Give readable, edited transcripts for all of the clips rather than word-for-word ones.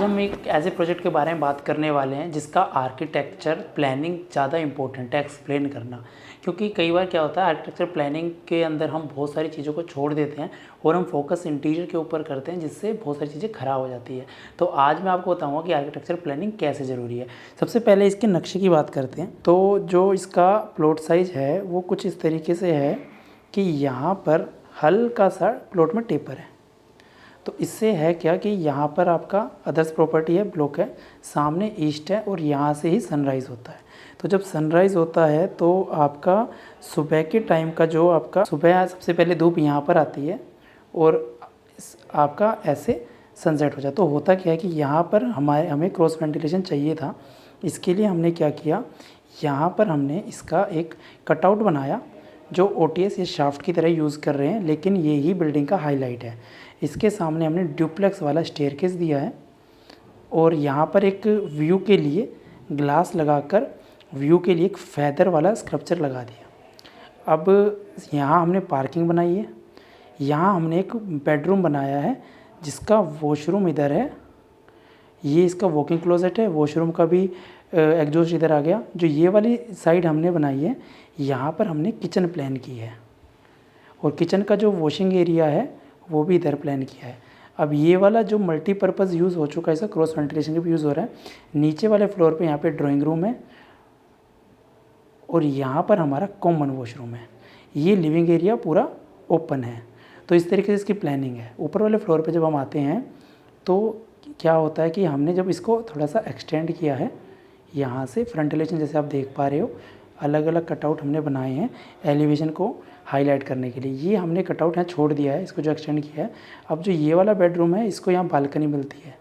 हम एक ऐसे प्रोजेक्ट के बारे में बात करने वाले हैं जिसका आर्किटेक्चर प्लानिंग ज़्यादा इंपॉर्टेंट है एक्सप्लेन करना। क्योंकि कई बार क्या होता है आर्किटेक्चर प्लानिंग के अंदर हम बहुत सारी चीज़ों को छोड़ देते हैं और हम फोकस इंटीरियर के ऊपर करते हैं, जिससे बहुत सारी चीज़ें ख़राब हो जाती है। तो आज मैं आपको बताऊंगा कि आर्किटेक्चर प्लानिंग कैसे ज़रूरी है। सबसे पहले इसके नक्शे की बात करते हैं। तो जो इसका प्लॉट साइज़ है वो कुछ इस तरीके से है कि यहाँ पर हल्का सा प्लॉट में टेपर है। तो इससे है क्या कि यहाँ पर आपका अदर्स प्रॉपर्टी है, ब्लॉक है, सामने ईस्ट है और यहाँ से ही सनराइज़ होता है। तो जब सनराइज़ होता है तो आपका सुबह के टाइम का जो आपका सुबह सबसे पहले धूप यहाँ पर आती है और आपका ऐसे सनसेट हो जाए। तो होता क्या है कि यहाँ पर हमें क्रॉस वेंटिलेशन चाहिए था। इसके लिए हमने क्या किया, यहाँ पर हमने इसका एक कटआउट बनाया जो OTS या शाफ्ट की तरह यूज़ कर रहे हैं, लेकिन ये ही बिल्डिंग का हाईलाइट है। इसके सामने हमने ड्यूप्लेक्स वाला स्टेयरकेस दिया है और यहाँ पर एक व्यू के लिए ग्लास लगाकर व्यू के लिए एक फैदर वाला स्कल्पचर लगा दिया। अब यहाँ हमने पार्किंग बनाई है, यहाँ हमने एक बेडरूम बनाया है जिसका वॉशरूम इधर है, ये इसका वॉकिंग क्लोजेट है, वॉशरूम का भी एग्जॉस्ट इधर आ गया। जो ये वाली साइड हमने बनाई है यहाँ पर हमने किचन प्लान की है और किचन का जो वॉशिंग एरिया है वो भी इधर प्लान किया है। अब ये वाला जो मल्टीपर्पज़ यूज़ हो चुका है, इसका क्रॉस वेंटिलेशन का भी यूज़ हो रहा है। नीचे वाले फ्लोर पे यहाँ पे ड्राइंग रूम है और यहाँ पर हमारा कॉमन वॉशरूम है। ये लिविंग एरिया पूरा ओपन है। तो इस तरीके से इसकी प्लानिंग है। ऊपर वाले फ्लोर पे जब हम आते हैं तो क्या होता है कि हमने जब इसको थोड़ा सा एक्सटेंड किया है, यहाँ से फ्रंट एलिवेशन जैसे आप देख पा रहे हो, अलग अलग कटआउट हमने बनाए हैं एलिवेशन को हाईलाइट करने के लिए। ये हमने कटआउट यहाँ छोड़ दिया है, इसको जो एक्सटेंड किया है। अब जो ये वाला बेडरूम है इसको यहाँ बालकनी मिलती है,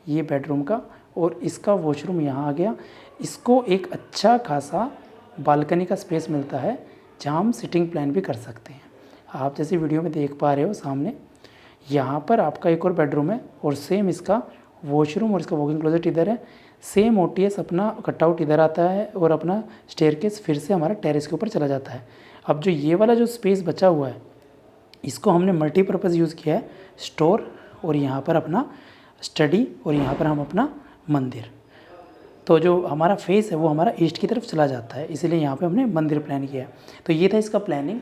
ये बेडरूम का, और इसका वॉशरूम यहाँ आ गया। इसको एक अच्छा खासा बालकनी का स्पेस मिलता है जहाँ हम सिटिंग प्लान भी कर सकते हैं। आप जैसे वीडियो में देख पा रहे हो सामने, यहाँ पर आपका एक और बेडरूम है और सेम इसका वॉशरूम और इसका वॉकिंग क्लोजेट इधर है। सेम OTS अपना कटआउट इधर आता है और अपना स्टेयरकेस फिर से हमारा टेरेस के ऊपर चला जाता है। अब जो ये वाला जो स्पेस बचा हुआ है इसको हमने मल्टीपर्पज़ यूज़ किया है, स्टोर और यहाँ पर अपना स्टडी और यहाँ पर हम अपना मंदिर। तो जो हमारा फेस है वो हमारा ईस्ट की तरफ चला जाता है, इसलिए यहाँ पे हमने मंदिर प्लान किया है। तो ये था इसका प्लानिंग।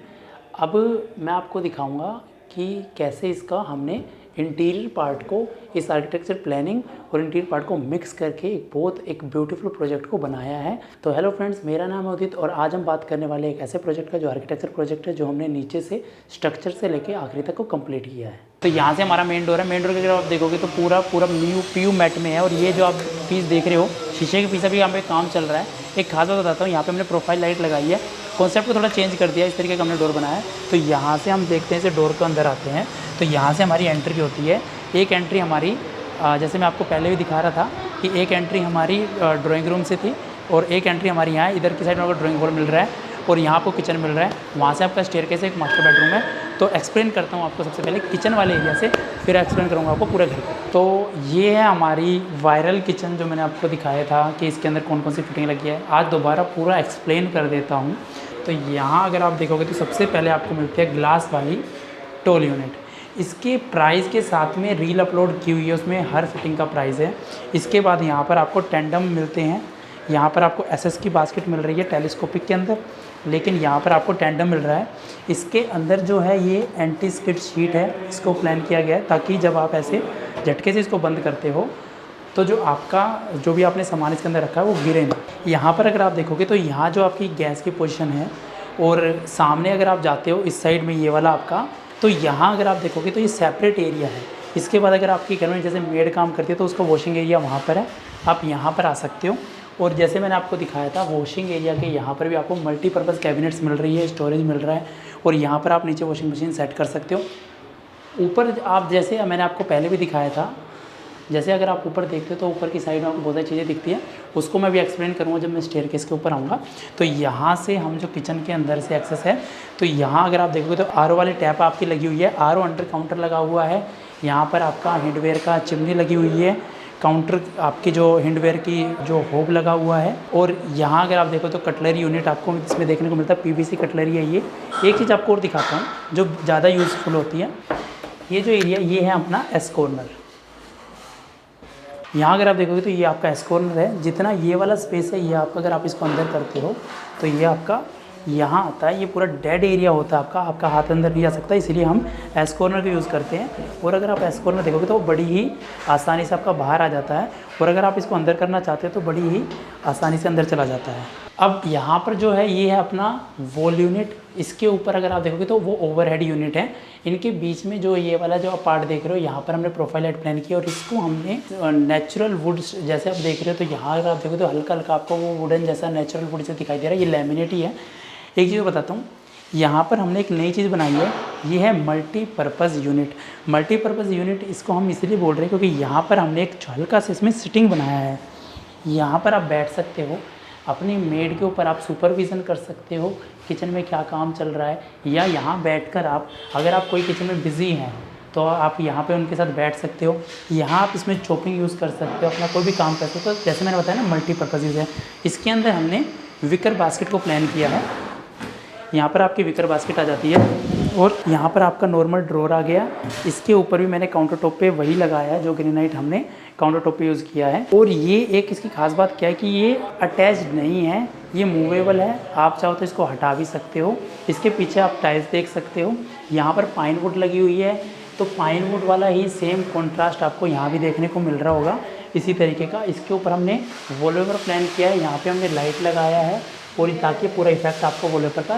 अब मैं आपको दिखाऊंगा कि कैसे इसका हमने इंटीरियर पार्ट को, इस आर्किटेक्चर प्लानिंग और इंटीरियर पार्ट को मिक्स करके एक ब्यूटीफुल प्रोजेक्ट को बनाया है। तो हेलो फ्रेंड्स, मेरा नाम है उदित और आज हम बात करने वाले एक ऐसे प्रोजेक्ट का जो आर्किटेक्चर प्रोजेक्ट है, जो हमने नीचे से स्ट्रक्चर से लेके आखिरी तक को कंप्लीट किया है। तो यहाँ से हमारा मेन डोर है। मेन डोर की अगर आप देखोगे तो पूरा PU मैट में है और ये जो आप पीस देख रहे हो शीशे के पीछे भी यहाँ पे काम चल रहा है। एक खास बात बताता हूँ, यहाँ पे हमने प्रोफाइल लाइट लगाई है, कॉन्सेप्ट को थोड़ा चेंज कर दिया, इस तरीके का हमने डोर बनाया है। तो यहाँ से हम देखते हैं, इसे डोर के अंदर आते हैं तो यहाँ से हमारी एंट्री होती है। एक एंट्री हमारी जैसे मैं आपको पहले भी दिखा रहा था कि एक एंट्री हमारी ड्राइंग रूम से थी और एक एंट्री हमारी यहाँ इधर की साइड में आपको ड्राइंग हॉल मिल रहा है और यहाँ आपको किचन मिल रहा है। वहाँ से आपका स्टेयरकेस एक मास्टर बेडरूम है। तो एक्सप्लेन करता हूँ आपको सबसे पहले किचन वाले एरिया से, फिर एक्सप्लेन करूँगा आपको पूरे घर को। तो ये है हमारी वायरल किचन जो मैंने आपको दिखाया था कि इसके अंदर कौन कौन सी फिटिंग लगी है। आज दोबारा पूरा एक्सप्लेन कर देता हूँ। तो यहाँ अगर आप देखोगे तो सबसे पहले आपको मिलती है ग्लास वाली टॉल यूनिट। इसके प्राइस के साथ में रील अपलोड की हुई है, उसमें हर फिटिंग का प्राइस है। इसके बाद यहाँ पर आपको टेंडम मिलते हैं, यहाँ पर आपको SS की बास्केट मिल रही है टेलीस्कोपिक के अंदर, लेकिन यहाँ पर आपको टेंडम मिल रहा है। इसके अंदर जो है ये एंटी स्किड शीट है, इसको प्लान किया गया है ताकि जब आप ऐसे झटके से इसको बंद करते हो तो जो भी आपने सामान इसके अंदर रखा है वो गिरे ना। यहाँ पर अगर आप देखोगे तो यहाँ जो आपकी गैस की पोजीशन है और सामने अगर आप जाते हो इस साइड में ये वाला आपका, तो यहाँ अगर आप देखोगे तो ये सेपरेट एरिया है। इसके बाद अगर आपकी घर में जैसे मेड काम करती है तो उसका वॉशिंग एरिया वहाँ पर है, आप यहाँ पर आ सकते हो। और जैसे मैंने आपको दिखाया था वॉशिंग एरिया के यहाँ पर भी आपको मल्टीपर्पज़ कैबिनेट्स मिल रही है, स्टोरेज मिल रहा है और यहाँ पर आप नीचे वॉशिंग मशीन सेट कर सकते हो। ऊपर आप जैसे मैंने आपको पहले भी दिखाया था, जैसे अगर आप ऊपर देखते हो तो ऊपर की साइड में आपको बहुत सारी चीज़ें दिखती हैं, उसको मैं भी एक्सप्लेन करूँगा जब मैं स्टेयरकेस के ऊपर आऊँगा। तो यहाँ से हम जो किचन के अंदर से एक्सेस है, तो यहाँ अगर आप देखोगे तो RO वाली टैप आपकी लगी हुई है, RO अंडर काउंटर लगा हुआ है। यहाँ पर आपका हैंडवेयर का चिमनी लगी हुई है, काउंटर आपकी जो हैंडवेयर की जो होब लगा हुआ है। और यहाँ अगर आप देखो तो कटलरी यूनिट आपको इसमें देखने को मिलता है, PVC कटलरी है ये। एक चीज़ आपको और दिखाता हूँ जो ज़्यादा यूज़फुल होती है, ये जो एरिया ये है अपना S कॉर्नर। यहाँ अगर आप देखोगे तो ये आपका एस कॉर्नर है, जितना ये वाला स्पेस है ये आपका, अगर आप इसको अंदर करते हो तो ये आपका यहाँ आता है, ये पूरा डेड एरिया होता है आपका हाथ अंदर नहीं जा सकता, इसलिए हम एस कॉर्नर का यूज़ करते हैं। और अगर आप एस कॉर्नर देखोगे तो वो बड़ी ही आसानी से आपका बाहर आ जाता है, और अगर आप इसको अंदर करना चाहते हो तो बड़ी ही आसानी से अंदर चला जाता है। अब यहाँ पर जो है ये है अपना वॉल यूनिट, इसके ऊपर अगर आप देखोगे तो वो ओवरहेड यूनिट है। इनके बीच में जो ये वाला जो आप पार्ट देख रहे हो, यहाँ पर हमने प्रोफाइल लाइट प्लान किया और इसको हमने नेचुरल वुड जैसे आप देख रहे हो, तो यहाँ अगर आप देखो तो हल्का हल्का आपको वो वुडन जैसा नेचुरल वुड से दिखाई दे रहा है, ये लैमिनेट ही है। एक चीज़ बताता हूँ, यहाँ पर हमने एक नई चीज़ बनाई है, ये है मल्टीपर्पज़ यूनिट। मल्टीपर्पज़ यूनिट इसको हम इसलिए बोल रहे हैं क्योंकि यहाँ पर हमने एक हल्का सा इसमें सिटिंग बनाया है। यहाँ पर आप बैठ सकते हो, अपनी मेड के ऊपर आप सुपरविज़न कर सकते हो किचन में क्या काम चल रहा है, या यहाँ बैठकर आप, अगर आप कोई किचन में बिज़ी हैं तो आप यहाँ पे उनके साथ बैठ सकते हो। यहाँ आप इसमें चॉपिंग यूज़ कर सकते हो, अपना कोई भी काम कर सकते हो। जैसे मैंने बताया ना मल्टीपर्पज़ यूज़ है। इसके अंदर हमने विकर बास्केट को प्लान किया है। यहाँ पर आपकी विकर बास्केट आ जाती है और यहाँ पर आपका नॉर्मल ड्रॉर आ गया। इसके ऊपर भी मैंने काउंटर टॉप पे वही लगाया है जो ग्रेनाइट हमने काउंटर टॉप पे यूज़ किया है। और ये एक इसकी खास बात क्या है कि ये अटैच्ड नहीं है, ये मूवेबल है, आप चाहो तो इसको हटा भी सकते हो। इसके पीछे आप टाइल्स देख सकते हो, यहाँ पर पाइन वुड लगी हुई है, तो पाइन वुड वाला ही सेम कॉन्ट्रास्ट आपको यहाँ भी देखने को मिल रहा होगा इसी तरीके का। इसके ऊपर हमने वॉलपेपर प्लान किया है, यहाँ पे हमने लाइट लगाया है और ताकि पूरा इफेक्ट आपको वॉलपेपर का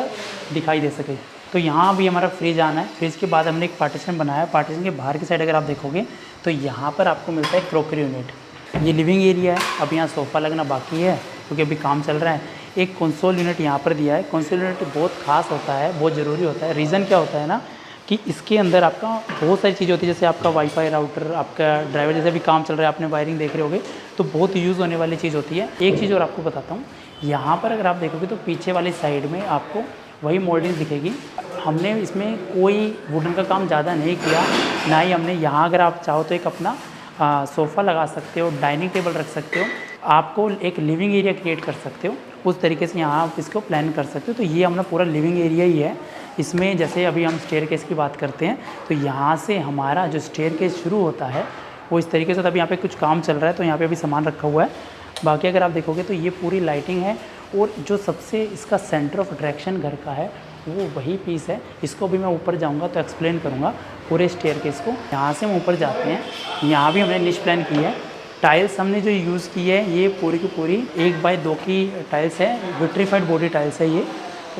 दिखाई दे सके। तो यहाँ भी हमारा फ्रिज आना है। फ्रिज के बाद हमने एक पार्टीशन बनाया है। पार्टीशन के बाहर की साइड अगर आप देखोगे तो यहाँ पर आपको मिलता है क्रॉकरी यूनिट। ये लिविंग एरिया है, अब यहाँ सोफ़ा लगना बाकी है क्योंकि अभी काम चल रहा है। एक कंसोल यूनिट यहाँ पर दिया है। कंसोल यूनिट बहुत खास होता है, बहुत ज़रूरी होता है। रीज़न क्या होता है ना कि इसके अंदर आपका बहुत सारी चीज़ें होती है, जैसे आपका वाईफाई राउटर, आपका ड्राइवर, जैसे भी काम चल रहा है, आपने वायरिंग देख रहे होगे, तो बहुत यूज़ होने वाली चीज़ होती है। एक चीज़ और आपको बताता हूँ, यहाँ पर अगर आप देखोगे तो पीछे वाली साइड में आपको वही मोल्डिंग दिखेगी। हमने इसमें कोई वुडन का काम ज़्यादा नहीं किया, ना ही हमने यहाँ, अगर आप चाहो तो एक अपना सोफ़ा लगा सकते हो, डाइनिंग टेबल रख सकते हो, आपको एक लिविंग एरिया क्रिएट कर सकते हो, उस तरीके से यहाँ आप इसको प्लान कर सकते हो। तो ये हमारा पूरा लिविंग एरिया ही है। इसमें जैसे अभी हम स्टेयरकेस की बात करते हैं तो यहाँ से हमारा जो स्टेयरकेस शुरू होता है वो इस तरीके से, तब यहाँ पे कुछ काम चल रहा है तो यहाँ पे अभी सामान रखा हुआ है। बाकी अगर आप देखोगे तो ये पूरी लाइटिंग है, और जो सबसे इसका सेंटर ऑफ अट्रैक्शन घर का है वो वही पीस है। इसको भी मैं ऊपर जाऊंगा तो एक्सप्लेन करूंगा पूरे स्टेयरकेस को। यहाँ से हम ऊपर जाते हैं, यहाँ भी हमने निश प्लान की है। टाइल्स हमने जो यूज़ की है ये पूरी की पूरी 1x2 की टाइल्स है, विट्रीफाइड बॉडी टाइल्स है ये,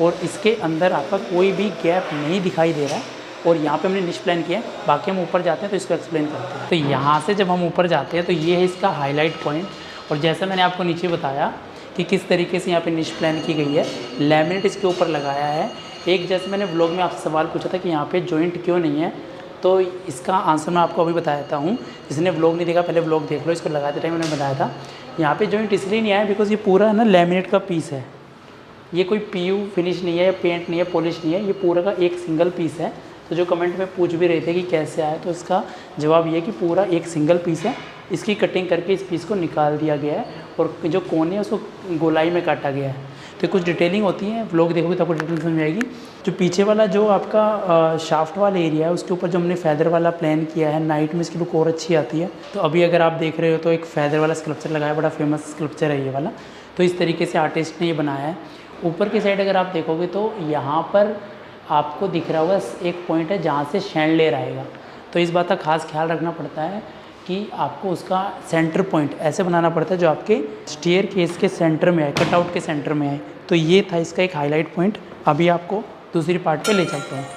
और इसके अंदर आपका कोई भी गैप नहीं दिखाई दे रहा है। और यहाँ पे हमने निश प्लान किया है। बाकी हम ऊपर जाते हैं तो इसको एक्सप्लेन करते हैं। तो यहाँ से जब हम ऊपर जाते हैं तो ये है इसका हाईलाइट पॉइंट। और जैसा मैंने आपको नीचे बताया कि किस तरीके से यहाँ पे निश प्लान की गई है, लैमिनेट इसके ऊपर लगाया है। एक जैसे मैंने व्लॉग में आपसे सवाल पूछा था कि यहाँ पे जॉइंट क्यों नहीं है, तो इसका आंसर मैं आपको अभी बताता हूँ। जिसने व्लॉग नहीं देखा पहले व्लॉग देख लो, इसको लगाते टाइम मैंने बताया था। यहाँ पे जॉइंट इसलिए नहीं आया बिकॉज ये पूरा ना लैमिनेट का पीस है, ये कोई पीयू फिनिश नहीं है या पेंट नहीं है, पॉलिश नहीं है, ये पूरा का एक सिंगल पीस है। तो जो कमेंट में पूछ भी रहे थे कि कैसे आया, तो इसका जवाब ये है कि पूरा एक सिंगल पीस है। इसकी कटिंग करके इस पीस को निकाल दिया गया है और जो कोने है उसको गोलाई में काटा गया है। तो कुछ डिटेलिंग होती है, व्लॉग देखोगे तो आपको डिटेलिंग समझ आएगी। जो पीछे वाला जो आपका शाफ्ट वाला एरिया है उसके ऊपर जो हमने फैदर वाला प्लान किया है, नाइट में इसकी लुक और अच्छी आती है। तो अभी अगर आप देख रहे हो तो एक फैदर वाला स्कल्पचर लगाया, बड़ा फेमस स्कल्पचर है ये वाला। तो इस तरीके से आर्टिस्ट ने ये बनाया है। ऊपर की साइड अगर आप देखोगे तो यहाँ पर आपको दिख रहा होगा एक पॉइंट है जहाँ से शैंडलियर आएगा। तो इस बात का खास ख्याल रखना पड़ता है कि आपको उसका सेंटर पॉइंट ऐसे बनाना पड़ता है जो आपके स्टेयरकेस के सेंटर में है, कटआउट के सेंटर में है। तो ये था इसका एक हाईलाइट पॉइंट। अभी आपको दूसरी पार्ट पे ले चलते हैं।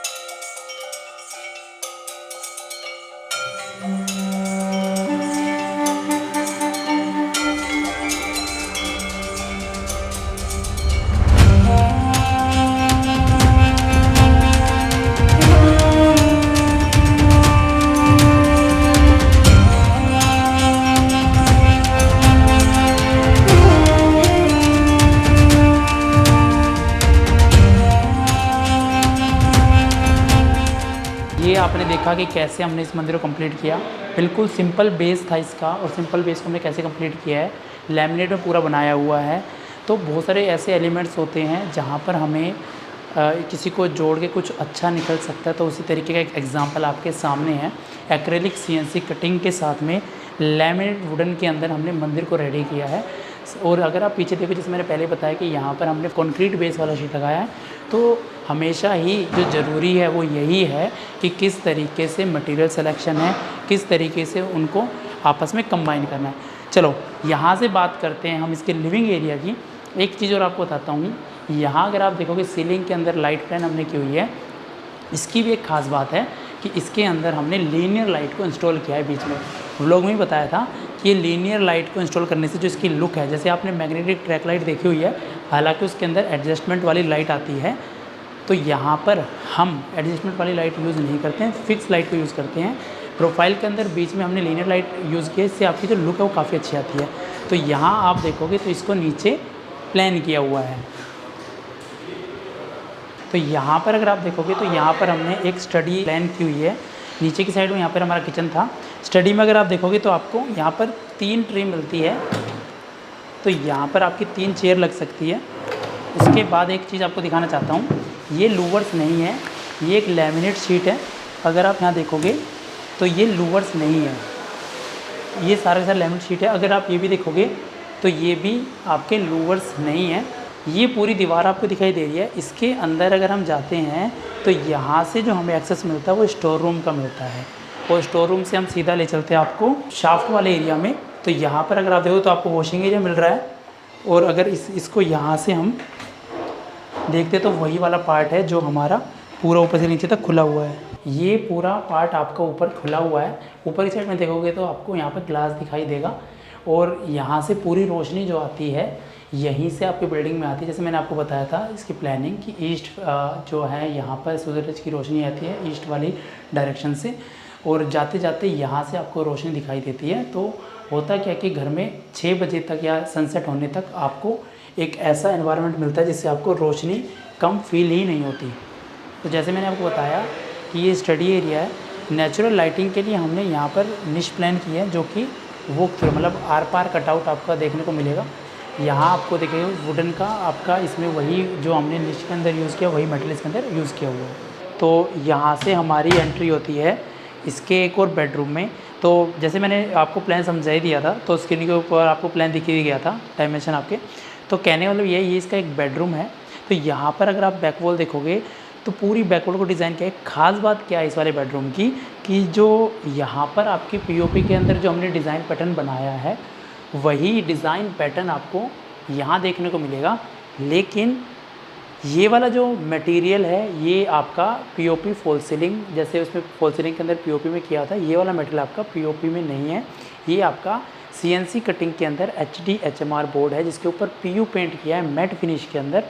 ये आपने देखा कि कैसे हमने इस मंदिर को कंप्लीट किया। बिल्कुल सिंपल बेस था इसका, और सिंपल बेस को हमने कैसे कंप्लीट किया है, लैमिनेट में पूरा बनाया हुआ है। तो बहुत सारे ऐसे एलिमेंट्स होते हैं जहाँ पर हमें किसी को जोड़ के कुछ अच्छा निकल सकता है। तो उसी तरीके का एक एग्जांपल आपके सामने है। एक्रेलिक CNC कटिंग के साथ में लैमिनेट वुडन के अंदर हमने मंदिर को रेडी किया है। और अगर आप पीछे देखो, जैसे मैंने पहले बताया कि यहाँ पर हमने कंक्रीट बेस वाला शीट लगाया है, तो हमेशा ही जो ज़रूरी है वो यही है कि किस तरीके से मटेरियल सिलेक्शन है, किस तरीके से उनको आपस में कंबाइन करना है। चलो यहाँ से बात करते हैं हम इसके लिविंग एरिया की। एक चीज़ और आपको बताता हूँ, यहाँ अगर आप देखोगे सीलिंग के अंदर लाइट प्लान हमने की हुई है। इसकी भी एक ख़ास बात है कि इसके अंदर हमने लीनियर लाइट को इंस्टॉल किया है। बीच में व्लॉग में भी बताया था कि ये लीनियर लाइट को इंस्टॉल करने से जो इसकी लुक है, जैसे आपने मैग्नेटिक ट्रैक लाइट देखी हुई है, हालांकि उसके अंदर एडजस्टमेंट वाली लाइट आती है, तो यहाँ पर हम एडजस्टमेंट वाली लाइट यूज़ नहीं करते हैं, फिक्स लाइट को यूज़ करते हैं। प्रोफाइल के अंदर बीच में हमने लीनियर लाइट यूज़ की है, इससे आपकी जो लुक है वो काफ़ी अच्छी आती है। तो यहाँ आप देखोगे तो इसको नीचे प्लान किया हुआ है। तो यहाँ पर अगर आप देखोगे तो यहाँ पर हमने एक स्टडी प्लान की हुई है। नीचे की साइड में यहाँ पर हमारा किचन था। स्टडी में अगर आप देखोगे तो आपको यहाँ पर 3 ट्रे मिलती है, तो यहाँ पर आपकी 3 चेयर लग सकती है। उसके बाद एक चीज़ आपको दिखाना चाहता हूँ, ये लूवर्स नहीं है, ये एक लैमिनेट शीट है। अगर आप यहाँ देखोगे तो ये लूवर्स नहीं है, ये सारा का सारा लैमिनेट शीट है। अगर आप ये भी देखोगे तो ये भी आपके लूवर्स नहीं है। ये पूरी दीवार आपको दिखाई दे रही है। इसके अंदर अगर हम जाते हैं तो यहाँ से जो हमें एक्सेस मिलता है वो स्टोर रूम का मिलता है, और स्टोर रूम से हम सीधा ले चलते हैं आपको शाफ्ट वाले एरिया में। तो यहाँ पर अगर आप देखो तो आपको वॉशिंग एरिया मिल रहा है, और अगर इसको यहाँ से हम देखते तो वही वाला पार्ट है जो हमारा पूरा ऊपर से नीचे तक खुला हुआ है। ये पूरा पार्ट आपका ऊपर खुला हुआ है। ऊपर की साइड में देखोगे तो आपको यहाँ पर ग्लास दिखाई देगा, और यहाँ से पूरी रोशनी जो आती है यहीं से आपकी बिल्डिंग में आती है। जैसे मैंने आपको बताया था इसकी प्लानिंग कि ईस्ट जो है यहाँ पर सूरज की रोशनी आती है ईस्ट वाली डायरेक्शन से, और जाते जाते यहाँ से आपको रोशनी दिखाई देती है। तो होता क्या कि घर में 6 बजे तक या सनसेट होने तक आपको एक ऐसा एनवायरनमेंट मिलता है जिससे आपको रोशनी कम फील ही नहीं होती। तो जैसे मैंने आपको बताया कि ये स्टडी एरिया है, नेचुरल लाइटिंग के लिए हमने यहाँ पर निश प्लान की है, जो कि वो मतलब आर पार कटआउट आपका देखने को मिलेगा। यहाँ आपको देखिए वुडन का आपका इसमें वही जो हमने निश के अंदर यूज़ किया वही मटेरियल इसके अंदर यूज़ किया हुआ है। तो यहाँ से हमारी एंट्री होती है इसके एक और बेडरूम में। तो जैसे मैंने आपको प्लान समझा ही दिया था, तो स्क्रीन के ऊपर आपको प्लान दिख ही गया था डायमेंशन आपके। तो कहने मतलब ये इसका एक बेडरूम है। तो यहाँ पर अगर आप बैक वॉल देखोगे तो पूरी बैक वॉल को डिज़ाइन किया है। ख़ास बात क्या है इस वाले बेडरूम की कि जो यहाँ पर आपकी पीओपी के अंदर जो हमने डिज़ाइन पैटर्न बनाया है वही डिज़ाइन पैटर्न आपको यहाँ देखने को मिलेगा, लेकिन ये वाला जो मटेरियल है ये आपका पीओपी फॉल सीलिंग, जैसे उसमें फॉल सीलिंग के अंदर पीओपी में किया था, ये वाला मटेरियल आपका पीओपी में नहीं है। ये आपका सीएनसी कटिंग के अंदर एचडी एचएमआर बोर्ड है जिसके ऊपर पीयू पेंट किया है मैट फिनिश के अंदर।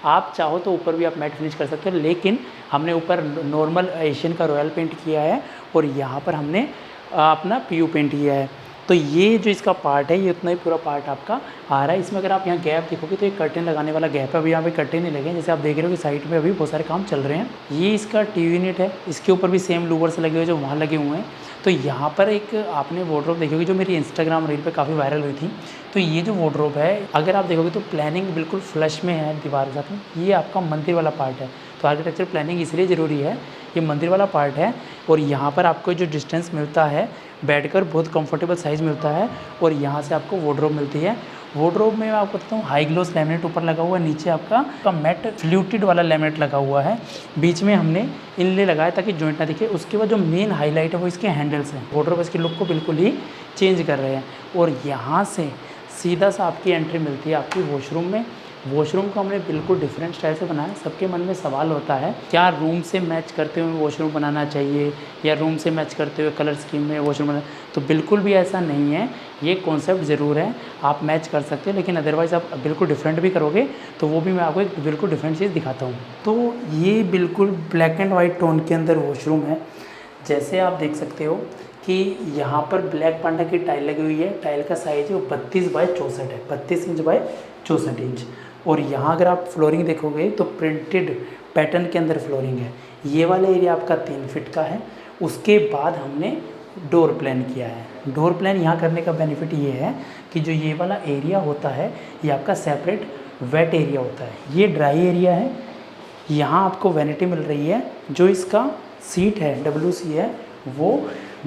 आप चाहो तो ऊपर भी आप मैट फिनिश कर सकते हो, लेकिन हमने ऊपर नॉर्मल एशियन का रॉयल पेंट किया है और यहाँ पर हमने अपना पीयू पेंट किया है। तो ये जो इसका पार्ट है ये उतना ही पूरा पार्ट आपका आ रहा है। इसमें अगर आप यहाँ गैप देखोगे तो एक कर्टेन लगाने वाला गैप है। अभी यहाँ पे कर्टेन नहीं लगे हैं, जैसे आप देख रहे हो कि साइड में अभी बहुत सारे काम चल रहे हैं। ये इसका टीवी यूनिट है, इसके ऊपर भी सेम लूवर्स लगे हुए जो वहाँ लगे हुए हैं। तो यहाँ पर एक आपने वार्डरोब देखोगे जो मेरी इंस्टाग्राम रील पे काफ़ी वायरल हुई थी। तो ये जो वार्डरोब है अगर आप देखोगे तो प्लानिंग बिल्कुल फ्लश में है दीवार के साथ में। ये आपका मंदिर वाला पार्ट है। तो आर्किटेक्चर प्लानिंग इसलिए ज़रूरी है, ये मंदिर वाला पार्ट है। और यहाँ पर आपको जो डिस्टेंस मिलता है बैठकर बहुत कंफर्टेबल साइज़ मिलता है, और यहाँ से आपको वार्डरोब मिलती है। वार्डरोब में मैं आपको बताता हूँ हाई ग्लोस लैमिनेट ऊपर लगा हुआ है, नीचे आपका मैट फ्लूटेड वाला लैमिनेट लगा हुआ है। बीच में हमने इनले लगाया ताकि जॉइंट ना दिखे। उसके बाद जो मेन हाईलाइट है वो इसके हैंडल्स हैं। वार्डरोब इसकी लुक को बिल्कुल ही चेंज कर रहे हैं। और यहाँ से सीधा सा आपकी एंट्री मिलती है आपकी वॉशरूम में। वॉशरूम को हमने बिल्कुल डिफरेंट स्टाइल से बनाया। सबके मन में सवाल होता है क्या रूम से मैच करते हुए वॉशरूम बनाना चाहिए या रूम से मैच करते हुए कलर स्कीम में वॉशरूम बनाना, तो बिल्कुल भी ऐसा नहीं है। ये कॉन्सेप्ट ज़रूर है, आप मैच कर सकते हो, लेकिन अदरवाइज़ आप बिल्कुल डिफरेंट भी करोगे तो वो भी मैं आपको एक बिल्कुल डिफरेंट चीज़ दिखाता हूँ। तो ये बिल्कुल ब्लैक एंड वाइट टोन के अंदर वॉशरूम है। जैसे आप देख सकते हो कि यहाँ पर ब्लैक पांडा की टाइल लगी हुई है। टाइल का साइज़ है वो 32 बाय 64 है, 32 इंच बाय 64 इंच। और यहाँ अगर आप फ्लोरिंग देखोगे तो प्रिंटेड पैटर्न के अंदर फ्लोरिंग है। ये वाला एरिया आपका 3 फीट का है। उसके बाद हमने डोर प्लान किया है। डोर प्लान यहाँ करने का बेनिफिट ये है कि जो ये वाला एरिया होता है ये आपका सेपरेट वेट एरिया होता है, ये ड्राई एरिया है। यहाँ आपको वैनिटी मिल रही है। जो इसका सीट है WC है वो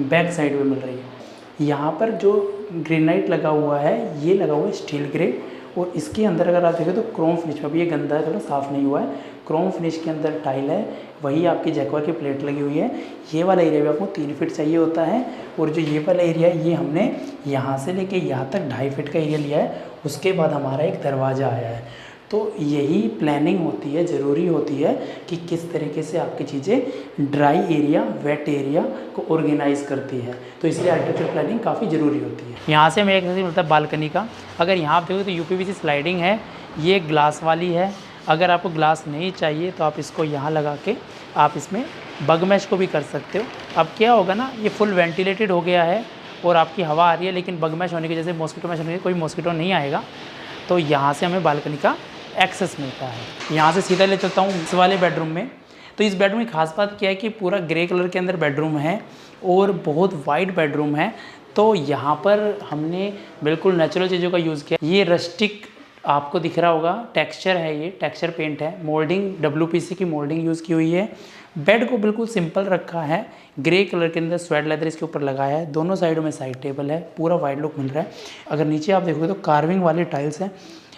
बैक साइड में मिल रही है। यहाँ पर जो ग्रेनाइट लगा हुआ है ये लगा हुआ है स्टील ग्रे, और इसके अंदर अगर आप देखें तो क्रोम फिनिश में, अभी ये गंदा है थोड़ा साफ़ नहीं हुआ है, क्रोम फिनिश के अंदर टाइल है, वही आपकी जैकवार की प्लेट लगी हुई है। ये वाला एरिया भी आपको 3 फीट चाहिए होता है, और जो ये वाला एरिया है ये हमने यहाँ से लेके यहाँ तक 2.5 फीट का एरिया लिया है, उसके बाद हमारा एक दरवाज़ा आया है। तो यही प्लानिंग होती है, ज़रूरी होती है कि किस तरीके से आपकी चीज़ें ड्राई एरिया वेट एरिया को ऑर्गेनाइज़ करती है। तो इसलिए आर्किटेक्चर प्लानिंग काफ़ी ज़रूरी होती है। यहाँ से मैं एक नज़र मिलता है बालकनी का, अगर यहाँ आप देखो तो यूपीवीसी स्लाइडिंग है, ये ग्लास वाली है। अगर आपको ग्लास नहीं चाहिए तो आप इसको यहाँ लगा के आप इसमें बग मैश को भी कर सकते हो। अब क्या होगा ना, ये फुल वेंटिलेटेड हो गया है और आपकी हवा आ रही है, लेकिन बग मैश होने की जैसे मॉस्किटो मैश होने की कोई मॉस्किटो नहीं आएगा। तो यहाँ से हमें बालकनी का एक्सेस मिलता है। यहाँ से सीधा ले चलता हूँ इस वाले बेडरूम में। तो इस बेडरूम की खास बात क्या है कि पूरा ग्रे कलर के अंदर बेडरूम है और बहुत वाइड बेडरूम है। तो यहाँ पर हमने बिल्कुल नेचुरल चीज़ों का यूज़ किया। ये रस्टिक आपको दिख रहा होगा, टेक्सचर है, ये टेक्सचर पेंट है, मोल्डिंग WPC की मोल्डिंग यूज़ की हुई है। बेड को बिल्कुल सिंपल रखा है, ग्रे कलर के अंदर स्वेट लेदर इसके ऊपर लगाया है, दोनों साइडों में साइड टेबल है, पूरा वाइड लुक मिल रहा है। अगर नीचे आप देखोगे तो कार्विंग वाली टाइल्स हैं।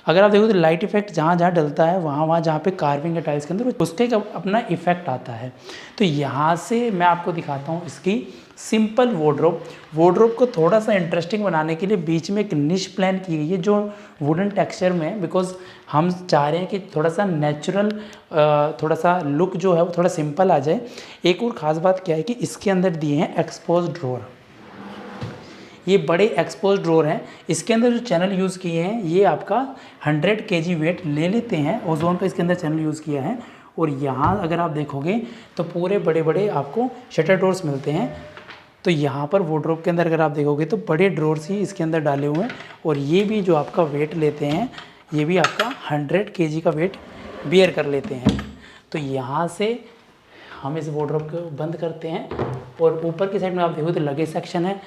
अगर आप देखो तो लाइट इफेक्ट जहाँ जहाँ डलता है वहाँ जहाँ पे कार्विंग है टाइल्स के अंदर, उसका एक अपना इफेक्ट आता है। तो यहाँ से मैं आपको दिखाता हूँ इसकी सिंपल वार्डरोब को थोड़ा सा इंटरेस्टिंग बनाने के लिए बीच में एक निश प्लान की गई है जो वुडन टेक्सचर में है, बिकॉज हम चाह रहे हैं कि थोड़ा सा नेचुरल, थोड़ा सा लुक जो है वो थोड़ा सिंपल आ जाए। एक और ख़ास बात क्या है कि इसके अंदर दिए हैं एक्सपोज ड्रॉर, ये बड़े एक्सपोज ड्रॉर हैं। इसके अंदर जो चैनल यूज़ किए हैं ये आपका 100 kg वेट ले लेते हैं, ओजोन का इसके अंदर चैनल यूज़ किया है। और यहाँ अगर आप देखोगे तो पूरे बड़े बड़े आपको शटर ड्रॉर्स मिलते हैं। तो यहाँ पर वार्डरोब के अंदर अगर आप देखोगे तो बड़े ड्रॉर्स ही इसके अंदर डाले हुए हैं, और ये भी जो आपका वेट लेते हैं ये भी आपका 100 kg का वेट बियर कर लेते हैं। तो यहाँ से हम इस वार्डरोब को बंद करते हैं, और ऊपर की साइड में आप देखो तो लगेज सेक्शन है।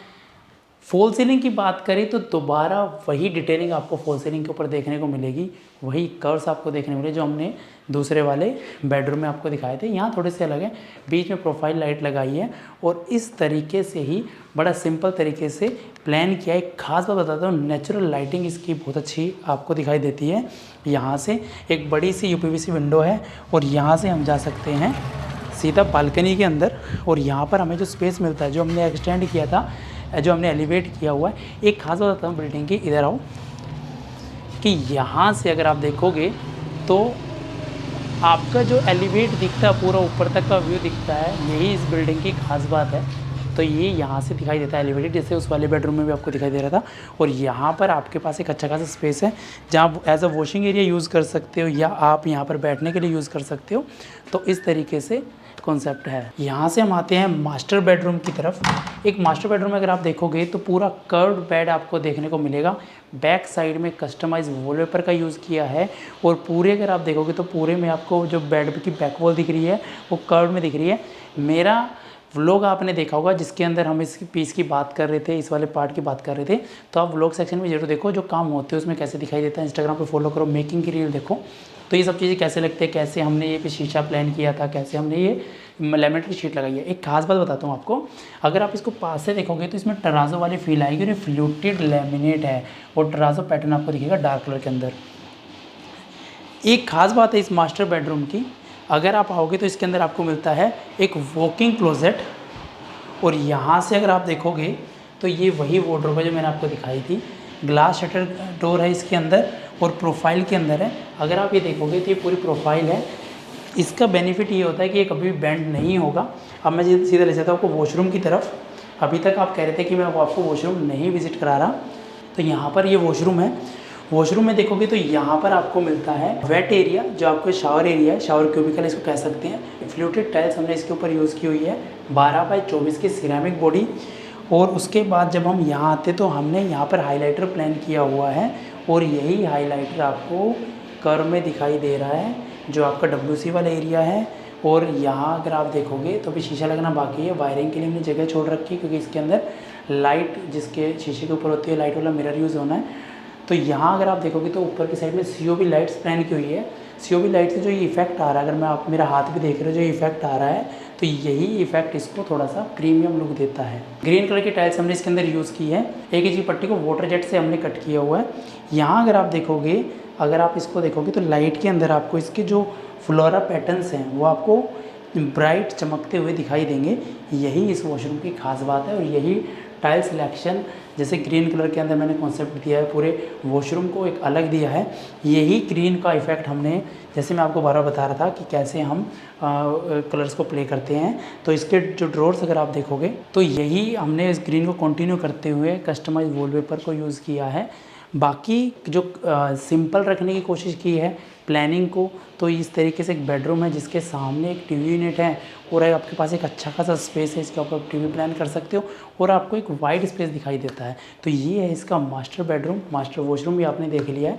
फॉल सीलिंग की बात करें तो दोबारा वही डिटेलिंग आपको फॉल सीलिंग के ऊपर देखने को मिलेगी, वही कर्व्स आपको देखने मिले जो हमने दूसरे वाले बेडरूम में आपको दिखाए थे। यहाँ थोड़े से अलग है, बीच में प्रोफाइल लाइट लगाई है, और इस तरीके से ही बड़ा सिंपल तरीके से प्लान किया है। एक खास बात बताता हूँ, नेचुरल लाइटिंग इसकी बहुत अच्छी आपको दिखाई देती है। यहाँ से एक बड़ी सी UPVC विंडो है, और यहाँ से हम जा सकते हैं सीधा बालकनी के अंदर। और यहाँ पर हमें जो स्पेस मिलता है, जो हमने एक्सटेंड किया था, जो हमने एलिवेट किया हुआ है। एक खास बात बताता हूँ बिल्डिंग की, इधर आओ, कि यहाँ से अगर आप देखोगे तो आपका जो एलिवेट दिखता है पूरा ऊपर तक का व्यू दिखता है, यही इस बिल्डिंग की खास बात है। तो ये यहाँ से दिखाई देता है एलिवेटेड, जैसे उस वाले बेडरूम में भी आपको दिखाई दे रहा था। और यहाँ पर आपके पास एक अच्छा खासा स्पेस है जहाँ as a washing area use कर सकते हो, या आप यहाँ पर बैठने के लिए यूज़ कर सकते हो। तो इस तरीके से कॉन्सेप्ट है। यहाँ से हम आते हैं मास्टर बेडरूम की तरफ। एक मास्टर बेडरूम में अगर आप देखोगे तो पूरा कर्व्ड बेड आपको देखने को मिलेगा। बैक साइड में कस्टमाइज वॉलपेपर का यूज़ किया है, और पूरे अगर आप देखोगे तो पूरे में आपको जो बेड की बैक वॉल दिख रही है वो कर्व में दिख रही है। मेरा व्लॉग आपने देखा होगा जिसके अंदर हम इस पीस की बात कर रहे थे, इस वाले पार्ट की बात कर रहे थे, तो आप व्लॉग सेक्शन में जरूर देखो, जो काम होते हैं उसमें कैसे दिखाई देता है। इंस्टाग्राम पे फॉलो करो, मेकिंग की रील देखो, तो ये सब चीज़ें कैसे लगते हैं, कैसे हमने ये पे शीशा प्लान किया था, कैसे हमने ये लेमिनेट की शीट लगाई है। एक खास बात बताता हूँ आपको, अगर आप इसको पास से देखोगे तो इसमें टराजो वाली फील आएगी, और ये फ्लूटेड लेमिनेट है, और टराजो पैटर्न आपको दिखेगा डार्क कलर के अंदर। एक खास बात है इस मास्टर बेडरूम की, अगर आप आओगे तो इसके अंदर आपको मिलता है एक वॉकिंग क्लोजेट, और यहाँ से अगर आप देखोगे तो ये वही वार्डरोब है जो मैंने आपको दिखाई थी। ग्लास शटर डोर है इसके अंदर, और प्रोफाइल के अंदर है। अगर आप ये देखोगे तो ये पूरी प्रोफाइल है। इसका बेनिफिट ये होता है कि ये कभी भी बेंड नहीं होगा। अब मैं सीधा ले जाता हूँ आपको वॉशरूम की तरफ। अभी तक आप कह रहे थे कि मैं आपको वॉशरूम नहीं विजिट करा रहा, तो यहाँ पर ये वॉशरूम है। वॉशरूम में देखोगे तो यहाँ पर आपको मिलता है वेट एरिया, जो आपको शावर एरिया है, शावर क्यूबिकल इसको कह सकते हैं। फ्लूटेड टाइल्स हमने इसके ऊपर यूज़ की हुई है, 12x24 की सिरेमिक बॉडी। और उसके बाद जब हम यहाँ आते तो हमने यहाँ पर हाइलाइटर प्लान किया हुआ है, और यही हाइलाइटर आपको कर्व में दिखाई दे रहा है, जो आपका WC वाला एरिया है। और यहाँ अगर आप देखोगे तो अभी शीशा लगना बाकी है। वायरिंग के लिए हमने जगह छोड़ रखी है, क्योंकि इसके अंदर लाइट जिसके शीशे के ऊपर होती है, लाइट वाला मिरर यूज़ होना है। तो यहाँ अगर आप देखोगे तो ऊपर की साइड में COB लाइट्स प्लान की हुई है। COB लाइट से जो ये इफेक्ट आ रहा है, अगर मैं आप मेरा हाथ भी देख रहे हो, जो इफेक्ट आ रहा है, तो यही इफेक्ट इसको थोड़ा सा प्रीमियम लुक देता है। ग्रीन कलर की टाइल्स हमने इसके अंदर यूज़ की है। एक इंच की पट्टी को वाटर जेट से हमने कट किया हुआ है। यहाँ अगर आप देखोगे, अगर आप इसको देखोगे तो लाइट के अंदर आपको इसके जो फ्लोरा पैटर्न्स हैं वो आपको ब्राइट चमकते हुए दिखाई देंगे। यही इस वॉशरूम की खास बात है और यही टाइल सिलेक्शन जैसे ग्रीन कलर के अंदर मैंने कॉन्सेप्ट दिया है, पूरे वॉशरूम को एक अलग दिया है। यही ग्रीन का इफ़ेक्ट हमने, जैसे मैं आपको बार-बार बता रहा था कि कैसे हम कलर्स को प्ले करते हैं, तो इसके जो ड्रॉर्स अगर आप देखोगे तो यही हमने इस ग्रीन को कंटिन्यू करते हुए कस्टमाइज वॉलपेपर को यूज़ किया है। बाकी जो सिंपल रखने की कोशिश की है प्लानिंग को, तो इस तरीके से एक बेडरूम है जिसके सामने एक टीवी यूनिट है और आपके पास एक अच्छा खासा स्पेस है, इसके ऊपर आप टीवी प्लान कर सकते हो और आपको एक वाइड स्पेस दिखाई देता है। तो ये है इसका मास्टर बेडरूम। मास्टर वॉशरूम भी आपने देख लिया है।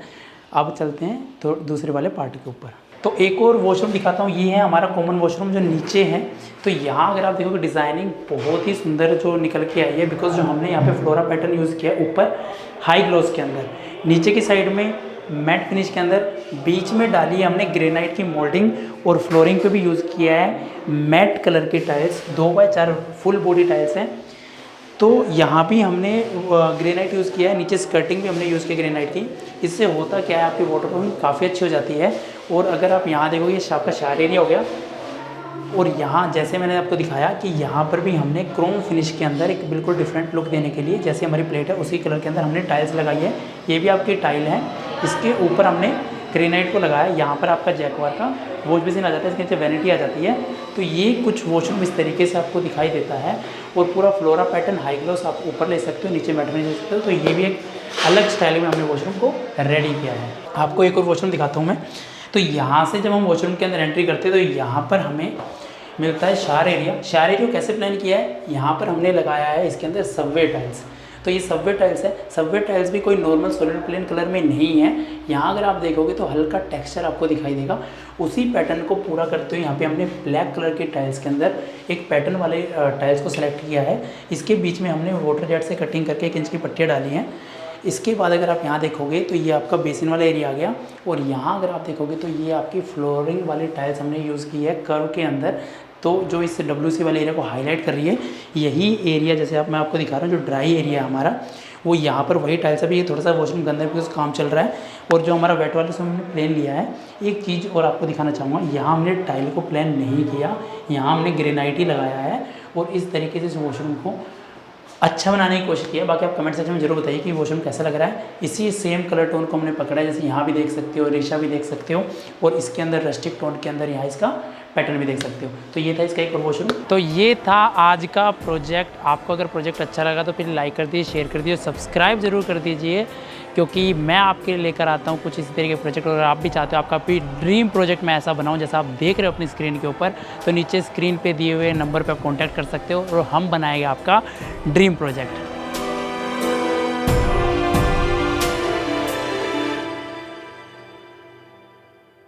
अब चलते हैं तो दूसरे वाले पार्ट के ऊपर। तो एक और वॉशरूम दिखाता हूँ। ये है हमारा कॉमन वॉशरूम जो नीचे है। तो यहाँ अगर आप देखोगे डिज़ाइनिंग बहुत ही सुंदर जो निकल के आई है, बिकॉज जो हमने यहाँ पे फ्लोरा पैटर्न यूज़ किया है ऊपर हाई ग्लोस के अंदर, नीचे की साइड में मैट फिनिश के अंदर, बीच में डाली है हमने ग्रेनाइट की मोल्डिंग और फ्लोरिंग पे भी यूज़ किया है मैट कलर की tiles. 2x4 full body tiles हैं। तो यहाँ भी हमने ग्रेनाइट यूज़ किया है, नीचे स्कर्टिंग भी हमने यूज़ की ग्रेनाइट की। इससे होता क्या है, आपकी वाटर प्रूफिंग काफ़ी अच्छी हो जाती है। और अगर आप यहाँ देखोगे ये आपका शार एरिया हो गया और यहाँ जैसे मैंने आपको दिखाया कि यहाँ पर भी हमने क्रोम फिनिश के अंदर एक बिल्कुल डिफरेंट लुक देने के लिए, जैसे हमारी प्लेट है उसी कलर के अंदर हमने टाइल्स लगाई है। ये भी आपकी टाइल है। इसके ऊपर हमने ग्रेनाइट को लगाया। यहाँ पर आपका जैकवार का वॉश बेसिन आ जाता है, इसके नीचे वैनिटी आ जाती है। तो ये कुछ वॉशरूम इस तरीके से आपको दिखाई देता है और पूरा फ्लोरा पैटर्न हाई ग्लोस आप ऊपर ले सकते हो, नीचे मैट में ले सकते हो। तो ये भी एक अलग स्टाइल में हमने वॉशरूम को रेडी किया है। आपको एक और वॉशरूम दिखाता हूँ मैं। तो यहाँ से जब हम वॉशरूम के अंदर एंट्री करते हैं तो यहाँ पर हमें मिलता है शार एरिया। शार एरिया कैसे प्लान किया है, यहाँ पर हमने लगाया है इसके अंदर सबवे टाइल्स। तो ये सबवे टाइल्स है। सबवे टाइल्स भी कोई नॉर्मल सॉलिड प्लेन कलर में नहीं है। यहाँ अगर आप देखोगे तो हल्का टेक्सचर आपको दिखाई देगा। उसी पैटर्न को पूरा करते हुए यहाँ पे हमने ब्लैक कलर के टाइल्स के अंदर एक पैटर्न वाले टाइल्स को सिलेक्ट किया है। इसके बीच में हमने वाटर जेट से कटिंग करके 1 इंच की पट्टियाँ डाली हैं। इसके बाद अगर आप यहाँ देखोगे तो ये आपका बेसिन वाला एरिया आ गया और यहाँ अगर आप देखोगे तो ये आपकी फ्लोरिंग वाली टाइल्स हमने यूज़ की है कर्व के अंदर। तो जो इस WC वाले एरिया को हाईलाइट कर रही है, यही एरिया जैसे मैं आपको दिखा रहा हूँ जो ड्राई एरिया है हमारा, वो यहाँ पर वही टाइल्स है। ये थोड़ा सा वॉशरूम के अंदर भी कुछ काम चल रहा है। और जो हमारा वेट वाले से हमने प्लेन लिया है, एक चीज़ और आपको दिखाना चाहूँगा, यहाँ हमने टाइल को प्लेन नहीं किया, यहाँ हमने ग्रेनाइट ही लगाया है और इस तरीके से इस वॉशरूम को अच्छा बनाने की कोशिश की है। बाकी आप कमेंट सेक्शन में जरूर बताइए कि वॉशरूम कैसा लग रहा है। इसी सेम कलर टोन को हमने पकड़ा है, जैसे यहाँ भी देख सकते हो, रेशा भी देख सकते हो और इसके अंदर रस्टिक टोन के अंदर यहाँ इसका पैटर्न भी देख सकते हो। तो ये था इसका एक और वॉशरूम। तो ये था आज का प्रोजेक्ट। आपको अगर प्रोजेक्ट अच्छा लगा तो फिर लाइक कर दीजिए, शेयर कर दीजिए, सब्सक्राइब जरूर कर दीजिए, क्योंकि मैं आपके लिए लेकर आता हूँ कुछ इसी तरीके के प्रोजेक्ट। और आप भी चाहते हो आपका भी ड्रीम प्रोजेक्ट मैं ऐसा बनाऊँ जैसा आप देख रहे हो अपनी स्क्रीन के ऊपर, तो नीचे स्क्रीन पे दिए हुए नंबर पे आप कॉन्टैक्ट कर सकते हो और हम बनाएंगे आपका ड्रीम प्रोजेक्ट।